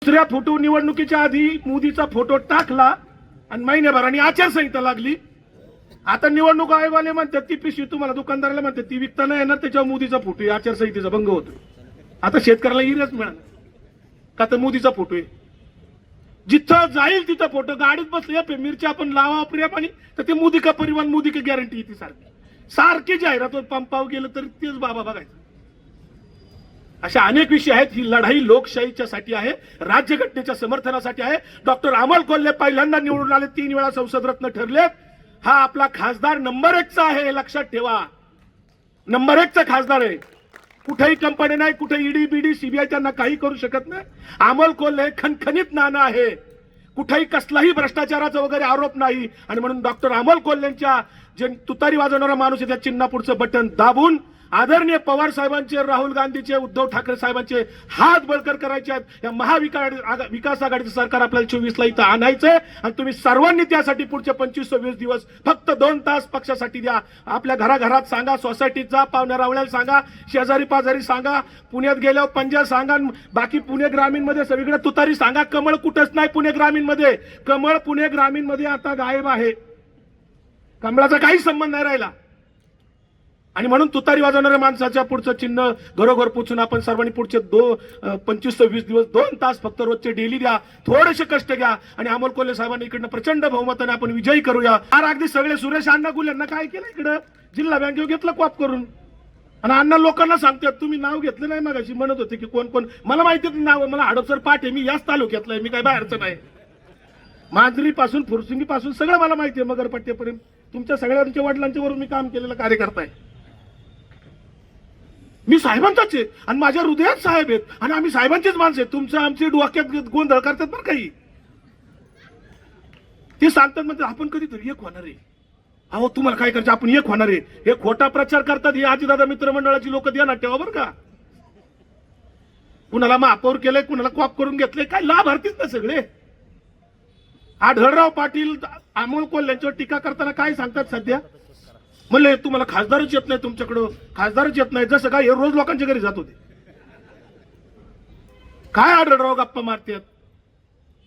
दुसऱ्या फोटो निवडणुकीच्या आधी मोदीचा फोटो टाकला आणि महिन्याभराने आचारसंहिता लागली. आता निवडणूक आयोगाने म्हणतात ती पिशवी तुम्हाला दुकानदाराला म्हणतात ती विकता नाही येणार, त्याच्यावर मोदीचा फोटो आचारसंहितेचा भंग होतो. आता शेतकऱ्याला इरेच मिळाला का तर मोदीचा फोटो आहे. जिथं जाईल तिथं फोटो, गाडीत बसले मिरच्या आपण लावा प्रियापाणी तर ते मोदी का परिवहन मोदी का गॅरंटी येते सारखी जाहिरात पंपावर गेलं तर तेच बाबा बघायचं. अशा अनेक विषय आहेत. ही लढाई लोकशाहीच्या साठी आहे, राज्यघटनेच्या समर्थनासाठी आहे. डॉक्टर अमोल कोल्हे पहिल्यांदा निवडून आले, 3 वेळा संसद रत्न ठरलेत. हा आपला खासदार नंबर 1 चा आहे, लक्षात ठेवा. नंबर 1 चा खासदार आहे. कुठेही कंपनी नाही, कुठे ईडी बीडी सीबीआय त्यांना काही करू शकत नाही. अमोल कोल्हे खणखणीत नाणं आहे, कुठेही कसलाही भ्रष्टाचाराचा वगैरे आरोप नाही. आणि म्हणून डॉक्टर अमोल कोल्हेंच्या जे तुतारी वाजवणारा माणूस आहे त्या चिन्हापुढचं बटन दाबून आदरणीय पवार साहेबांचे, राहुल गांधीचे, उद्धव ठाकरे साहेबांचे हात बळकट करायचे आहेत. या महाविकास आघाडीचं सरकार आपल्याला 24 ला इथं आणायचंय आणि तुम्ही सर्वांनी त्यासाठी पुढचे 25-26 दिवस फक्त 2 तास पक्षासाठी द्या. आपल्या घराघरात सांगा, सोसायटीत जा, पाहुण्या रावळ्याला सांगा, शेजारी पाजारी सांगा, पुण्यात गेल्यावर पंजा सांगा, बाकी पुणे ग्रामीण मध्ये सगळीकडे तुतारी सांगा. कमळ कुठंच नाही पुणे ग्रामीण मध्ये. कमळ पुणे ग्रामीण मध्ये आता गायब आहे. कमळाचा काही संबंध नाही राहिला. आणि म्हणून तुतारी वाजवणाऱ्या माणसाच्या पुढचं चिन्ह घरोघर पोचून आपण सर्वांनी पुढचे 25-26 दिवस 2 तास फक्त रोजचे डेली द्या, थोडेसे कष्ट घ्या आणि अमोल कोल्हे साहेबांनी इकडनं प्रचंड बहुमताने आपण विजयी करूया. अगदी सगळे सुरेश अण्णा गुल यांना काय केलं, इकडं जिल्हा बँकेवर घेतलं कॉप करून. आणि अण्णा लोकांना सांगतात तुम्ही नाव घेतलं नाही, मगाशी म्हणत होते की कोण कोण, मला माहिती नाव, मला हडपसर पाठ आहे, मी याच तालुक्यातलं आहे, मी काय बाहेरचं नाही. मांजरी पासून फुरसुंगी पासून सगळं मला माहिती आहे, मगरपट्ट्यापर्यंत. तुमच्या सगळ्यांच्या वडिलांच्या वरून मी काम केलेलं कार्यकर्ता आहे. मी साहेबांचाच आहे आणि माझ्या हृदयात साहेब आहेत आणि आम्ही साहेबांचीच माणसं आहेत. तुमचं आमचे डोक्यात गोंधळ करतात बरं काही. ते सांगतात म्हणजे आपण कधीतरी एक होणार आहे. अहो तुम्हाला काय करायचं, आपण एक होणार आहे. हे खोटा प्रचार करतात हे आजीदादा मित्रमंडळाची लोक, द्या ना ठेवा बरं का. कुणाला महापौर केलंय, कुणाला कॉप करून घेतलंय, काय लाभार्थीच ना सगळे. आढळराव पाटील अमोल कोल्ह्यांच्यावर टीका करताना काय सांगतात सध्या, म्हणले तुम्हाला खासदारच येत नाही, तुमच्याकडं खासदारच येत नाही. जसं काय हे रोज लोकांच्या घरी जात होते. काय आढळराव गप्पा मारतात.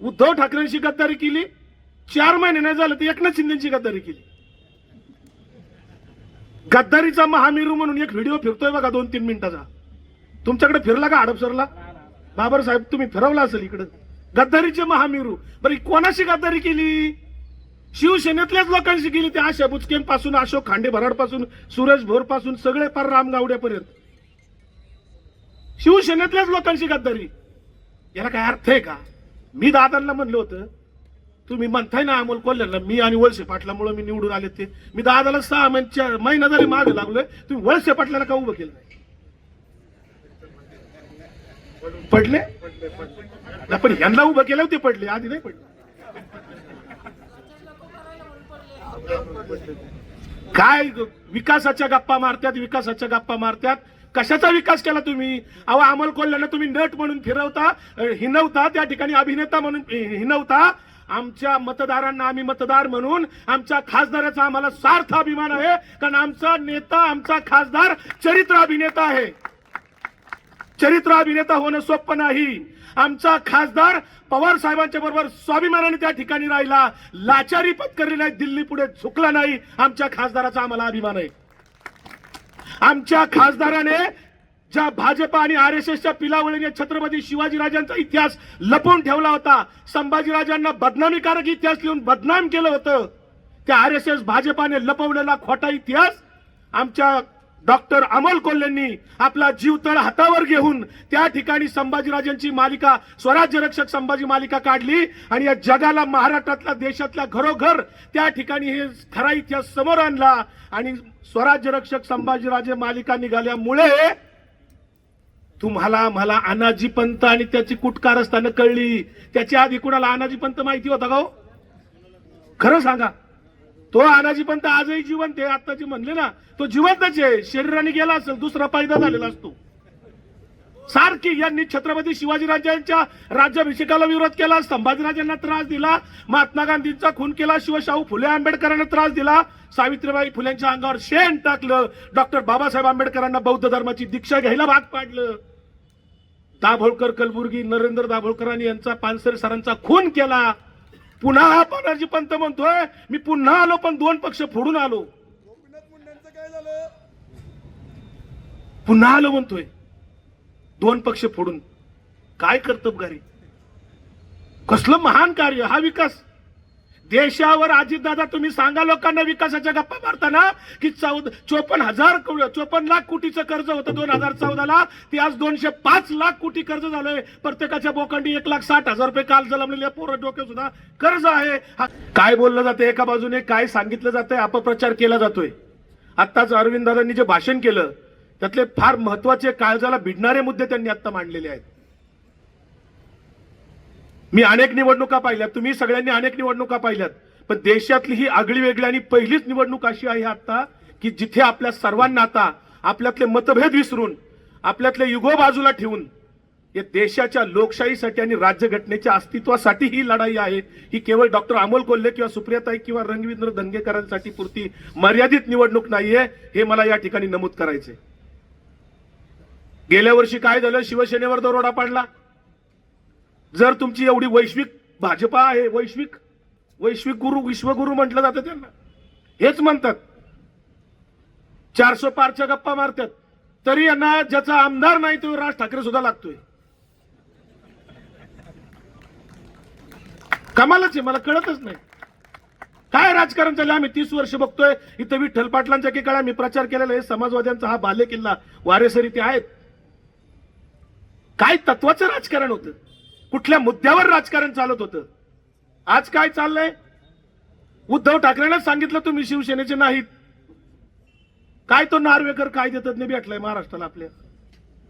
उद्धव ठाकरेंशी गद्दारी केली, 4 महिने नाही झालं तर एकनाथ शिंदेची गद्दारी केली. गद्दारीचा महामेरू म्हणून एक व्हिडिओ फिरतोय बघा 2-3 मिनिटाचा. तुमच्याकडे फिरला का हडपसरला? बाबर साहेब तुम्ही फिरवला असेल इकडं. गद्दारीचे महामेरू. बरं कोणाशी गद्दारी केली? शिवसेनेतल्याच लोकांशी केली. ते आशा बुचकेंपासून, अशोक खांडे भराड पासून, सुरेश भोर पासून सगळे पार रामगावड्यापर्यंत शिवसेनेतल्याच लोकांशी गद्दारी. याला काय अर्थ आहे का? मी दादांना म्हणलं होतं, तुम्ही म्हणताय ना अमोल कोल्ह्यांना मी आणि वळसे पाटलामुळे मी निवडून आले, ते मी दादाला 6 महिना झाले मागे लागलोय. तुम्ही वळसे पाटलाला का उभं केलं नाही? पडले पण यांना उभं केलं ते पडले, आधी नाही पडले. काय विकासाच्या गप्पा मारतात, विकासाच्या गप्पा मारतात. कशाचा विकास केला तुम्ही? अहो अमोल कोल्ह्यांना तुम्ही नट म्हणून फिरवता, हिनवता, त्या ठिकाणी अभिनेता म्हणून हिनवता. आमच्या मतदारांना आम्ही मतदार म्हणून आमच्या खासदाराचा आम्हाला सार्थ अभिमान आहे, कारण आमचा नेता, आमचा खासदार चरित्र अभिनेता आहे. चरित्र अभिनेता होणं सोपं नाही. आमचा खासदार पवार साहेबांच्या बरोबर स्वाभिमानाने त्या ठिकाणी राहिला, लाचारी पत्करली नाही, दिल्ली पुढे झुकला नाही. आमच्या खासदाराचा आम्हाला अभिमान आहे. आमच्या खासदाराने ज्या भाजप आणि आरएसएसच्या पिलावळीने छत्रपती शिवाजीराजांचा इतिहास लपवून ठेवला होता, संभाजीराजांना बदनामीकारक इतिहास लिहून बदनाम केलं होतं, त्या आरएसएस भाजपाने लपवलेला खोटा इतिहास आमच्या डॉक्टर अमोल कोल्हेंनी आपला जीवतळ हातावर घेऊन त्या ठिकाणी संभाजीराजांची मालिका, स्वराज्य रक्षक संभाजी मालिका काढली आणि या जगाला, महाराष्ट्रातल्या, देशातल्या घरोघर त्या ठिकाणी हे खरा इतिहास समोर आणला. आणि स्वराज्य रक्षक संभाजीराजे मालिका निघाल्यामुळे तुम्हाला मला अनाजी पंत आणि त्याची कुटकारस्थानं कळली. त्याच्या आधी कुणाला अनाजी पंत माहिती होता का हो? खरं सांगा. तो अनाजी पंत आजही जिवंत आहे. आता जे म्हणले ना, तो जिवंतच आहे. शरीराने गेला असेल, दुसरा पैदा झालेला असतो. सारखी यांनी छत्रपती शिवाजीराजांच्या राज्याभिषेकाला विरोध केला, संभाजीराजांना त्रास दिला, महात्मा गांधींचा खून केला, शिवशाहू फुले आंबेडकरांना त्रास दिला, सावित्रीबाई फुलेंच्या अंगावर शेण टाकलं, डॉक्टर बाबासाहेब आंबेडकरांना बौद्ध धर्माची दीक्षा घ्यायला भाग पाडलं. दाभोळकर कलबुर्गी नरेंद्र दाभोळकरांनी यांचा पानसरे सरांचा खून केला. पुन्हा हा पॅनर्जी पंत म्हणतोय मी पुन्हा आलो पण 2 पक्ष फोडून आलो. काय झालं? पुन्हा आलो म्हणतोय 2 पक्ष फोडून. काय कर्तबगारी, कसलं महान कार्य हा विकास देशावर. अजितदादा तुम्ही सांगा लोकांना विकासाच्या गप्पा मारताना की 54 लाख कोटीचं कर्ज होतं 2014ला, ते आज 205 लाख कोटी कर्ज झालंय. प्रत्येकाच्या बोकांडी 1,60,000 रुपये काल जलमलेल्या पोरं डोक्यात सुद्धा कर्ज आहे. काय बोललं जाते एका बाजूने, काय सांगितलं जातंय, अपप्रचार केला जातोय. आत्ताच अरविंद दादांनी जे भाषण केलं त्यातले फार महत्वाचे काळजाला भिडणारे मुद्दे त्यांनी आता मांडलेले आहेत. मी अनेक निवडणुका पाहिल्यात, तुम्ही सगळ्यांनी अनेक निवडणुका पाहिल्यात, पण देशातली ही आगळी वेगळी आणि पहिलीच निवडणूक अशी आहे आता की जिथे आपल्या सर्वांना आता आपल्यातले मतभेद विसरून आपल्यातले युगो बाजूला ठेवून या देशाच्या लोकशाहीसाठी आणि राज्यघटनेच्या अस्तित्वासाठी ही लढाई आहे. ही केवळ डॉक्टर अमोल कोल्हे किंवा सुप्रियाताई किंवा रणवीर दंगेकरांसाठी पुरती मर्यादित निवडणूक नाहीये, हे मला या ठिकाणी नमूद करायचे. गेल्या वर्षी काय झालं, शिवसेनेवर दरोडा पाडला. जर तुमची एवढी वैश्विक भाजपा आहे, वैश्विक गुरु विश्वगुरु म्हटलं जातं त्यांना, हेच म्हणतात, 400 पारच्या गप्पा मारतात, तरी यांना ज्याचा आमदार नाही तो राज ठाकरे सुद्धा लागतोय. कमालच आहे, मला कळतच नाही काय राजकारण चाललं. आम्ही 30 वर्ष बघतोय इथं विठ्ठल पाटलांच्या की काळा मी प्रचार केलेला आहे. समाजवाद्यांचा हा बाले किल्ला वारेसरी ते आहेत. काय तत्वाचं राजकारण होतं, कुठल्या मुद्द्यावर राजकारण चालत होतं. आज काय चाललंय, उद्धव ठाकरेंना सांगितलं तुम्ही शिवसेनेचे नाहीत. काय तो नार्वेकर कायदेतज्ञ भेटलाय महाराष्ट्राला आपल्या,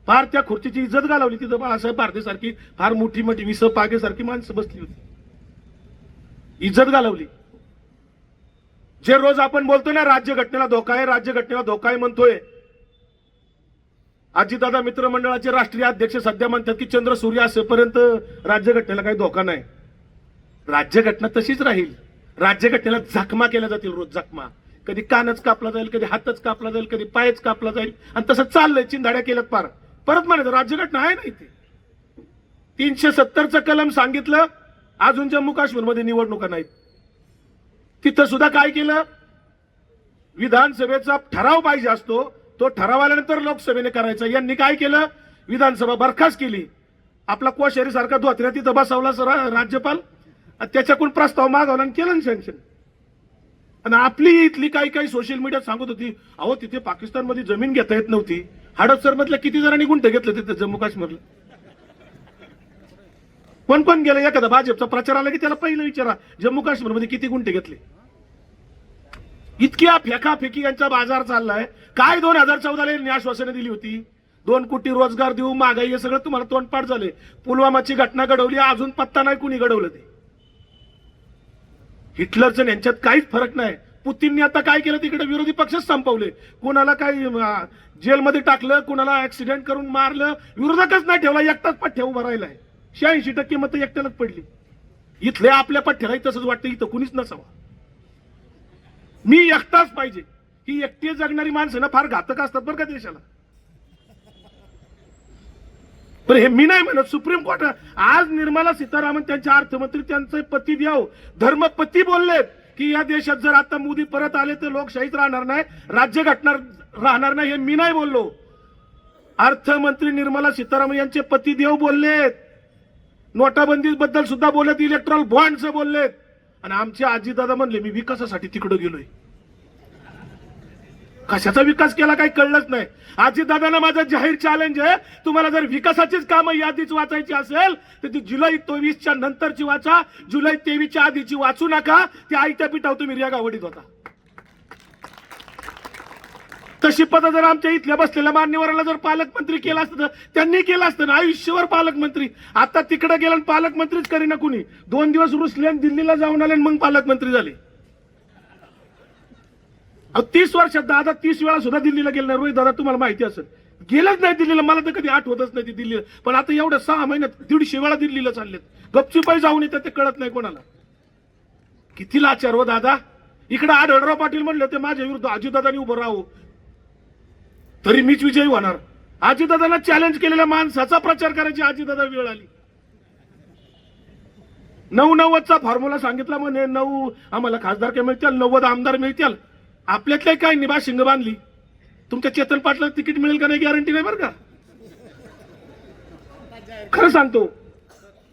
फार त्या खुर्चीची इज्जत घालवली. तिथं बाळासाहेब भारती सारखी फार मोठी मोठी विस पागे सारखी माणसं बसली होती, इज्जत घालवली. जे रोज आपण बोलतोय ना राज्यघटनेला धोका आहे, राज्यघटनेला धोका आहे म्हणतोय. अजितदादा मित्रमंडळाचे राष्ट्रीय अध्यक्ष सध्या म्हणतात की चंद्र सूर्य असेपर्यंत राज्यघटनेला काही धोका नाही. राज्यघटना तशीच राहील. राज्यघटनेला जखमा केल्या जातील रोज, जखमा. कधी कानच कापला जाईल, कधी हातच कापला जाईल, कधी पायच कापला जाईल, आणि तसं चाललंय. चिंधाड्या केल्यात पार. परत म्हणायचं राज्यघटना आहे ना इथे. 370चं कलम सांगितलं, अजून जम्मू काश्मीरमध्ये निवडणुका नाहीत. तिथं सुद्धा काय केलं, विधानसभेचा ठराव पाहिजे असतो, तो ठराव आल्यानंतर लोकसभेने करायचा. यांनी काय केलं, विधानसभा बरखास्त केली. आपला कोश्यारी सारखा धोत्र्या तिथं बसवला राज्यपाल, त्याच्याकडून प्रस्ताव मागवला आणि केलं सँक्शन. आणि आपली इथली काही सोशल मीडियात सांगत होती, अहो तिथे पाकिस्तानमध्ये जमीन घेता येत नव्हती. हडपसर मधल्या किती जणांनी गुंठे घेतले तिथे जम्मू काश्मीरला? कोण गेलं? एखादा भाजपचा प्रचार आला की त्याला पहिलं विचारा, जम्मू काश्मीरमध्ये किती गुंठे घेतले? इतक्या फेकाफेकी यांचा बाजार चाललाय. काय 2014ला यांनी आश्वासनं दिली होती, 2 कोटी रोजगार देऊ, महागाई, हे सगळं तुम्हाला तोंडपाठ झाले. पुलवामाची घटना घडवली, अजून पत्ता नाही कुणी घडवलं ते. हिटलरचं यांच्यात काहीच फरक नाही. पुतीनने आता काय केलं, तिकडे विरोधी पक्षच संपवले. कोणाला काय जेलमध्ये टाकलं, कोणाला ऍक्सिडेंट करून मारलं, विरोधकच नाही ठेवला, एकटाच पठ्ठ्या उभा राहिलाय. 86% मतं एकट्यालाच पडली. इथले आपल्या पठ्ठ्यालाही तसंच वाटतं, इथं कुणीच नसावं, मी एकटाच पाहिजे. ही एकटी जगणारी माणसं ना फार घातक असतात बरं का देशाला. पण हे मी नाही म्हणत, सुप्रीम कोर्ट आज निर्मला सीतारामन त्यांच्या अर्थमंत्री त्यांचे पती देव धर्मपती बोललेत की या देशात जर आता मोदी परत आले तर लोकशाहीच राहणार नाही, राज्यघटना राहणार नाही. हे मी नाही बोललो, अर्थमंत्री निर्मला सीतारामन यांचे पती देव बोललेत. नोटाबंदी बद्दल सुद्धा बोलत, इलेक्ट्रॉल बॉन्डचं बोललेत. आणि आमचे आजीदादा म्हणले मी विकासासाठी तिकडे गेलोय. कशाचा विकास केला काही कळलंच नाही. आजीदादांना माझं जाहीर चॅलेंज आहे, तुम्हाला जर विकासाचीच कामं यादीच वाचायची असेल तर ती जुलै 23च्या नंतरची वाचा, जुलै 23च्या आधीची वाचू नका. ती आयत्या पिठावर तुम्ही रेगावडीत होता. तशी पद जर आमच्या इथल्या बसलेल्या मान्यवराला जर पालकमंत्री केलं असतं तर त्यांनी केलं असतं ना, आयुष्यभर पालकमंत्री. आता तिकडे गेलं आणि पालकमंत्रीच करीना कुणी. 2 दिवस रुसले आणि दिल्लीला जाऊन आले आणि मग पालकमंत्री झाले. 30 वर्षात दादा 30 वेळा सुद्धा दिल्लीला गेले नाही. रोहित दादा तुम्हाला माहिती असेल, गेलंच नाही दिल्लीला. मला तर कधी आठवतच नाही ती दिल्लीला. पण आता एवढ्या 6 महिन्यात 150 वेळा दिल्लीला चाललेत. गपचूपाई जाऊन येतात ते कळत नाही कोणाला. किती लाचार हो दादा. इकडे आढळराव पाटील म्हणले होते माझ्या विरुद्ध अजितदादांनी उभं राहू तरी मीच विजयी होणार, अजितदादांना चॅलेंज केलेल्या माणसाचा प्रचार करायची अजितदादा वेळ आली. 99चा फॉर्म्युला सांगितला म्हणे 9 आम्हाला खासदार मिळतील, 90 आमदार मिळतील. आपल्यातल्या काय निभा शिंग बांधली. तुमच्या चेतन पाटला तिकीट मिळेल का नाही गॅरंटी नाही बरं का. खरं सांगतो,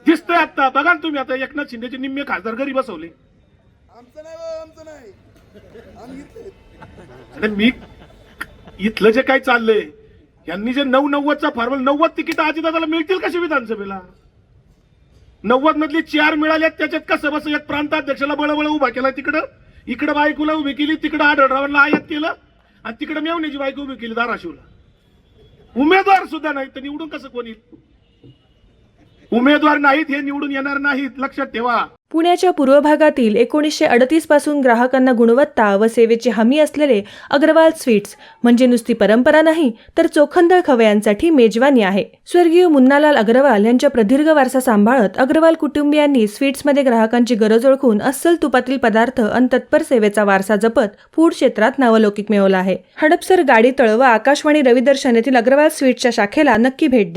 दिसतंय आता. बघा ना तुम्ही, आता एकनाथ शिंदेचे निम्मे खासदार घरी बसवले. आमचं नाही बाबा, आमचं नाही. आम्ही इथले. आणि मी इथलं जे काय चाललंय, यांनी जे 90चा फॉर्म्युला 90 तिकीट अजितदादाला मिळतील कशी विधानसभेला. 90 मधली 4 मिळाल्यात, त्याच्यात कसं बस एक प्रांताध्यक्षाला बळबळ उभा केला तिकडं, इकडं बायकोला उभी केली, तिकडं आढळरावांना आयात केलं, आणि तिकडं मेवण्याची बायको उभी केली धाराशिवला. उमेदवार सुद्धा नाही तर निवडून कसं कोणी. उमेदवार नाहीत हे निवडून येणार नाहीत, लक्षात ठेवा. पुण्याच्या पूर्व भागातील 1938 पासून ग्राहकांना गुणवत्ता व सेवेची हमी असलेले अग्रवाल स्वीट्स म्हणजे नुसती परंपरा नाही तर चोखंदळ खवयांसाठी मेजवानी आहे. स्वर्गीय मुन्नालाल अग्रवाल यांच्या प्रदीर्घ वारसा सांभाळत अग्रवाल कुटुंबियांनी स्वीट्समध्ये ग्राहकांची गरज ओळखून अस्सल तुपातील पदार्थ आणि तत्पर सेवेचा वारसा जपत फूड क्षेत्रात नावलौकिक मिळवला आहे. हडपसर, गाडी तळ व आकाशवाणी रविदर्शन येथील अग्रवाल स्वीट्सच्या शाखेला नक्की भेट द्या.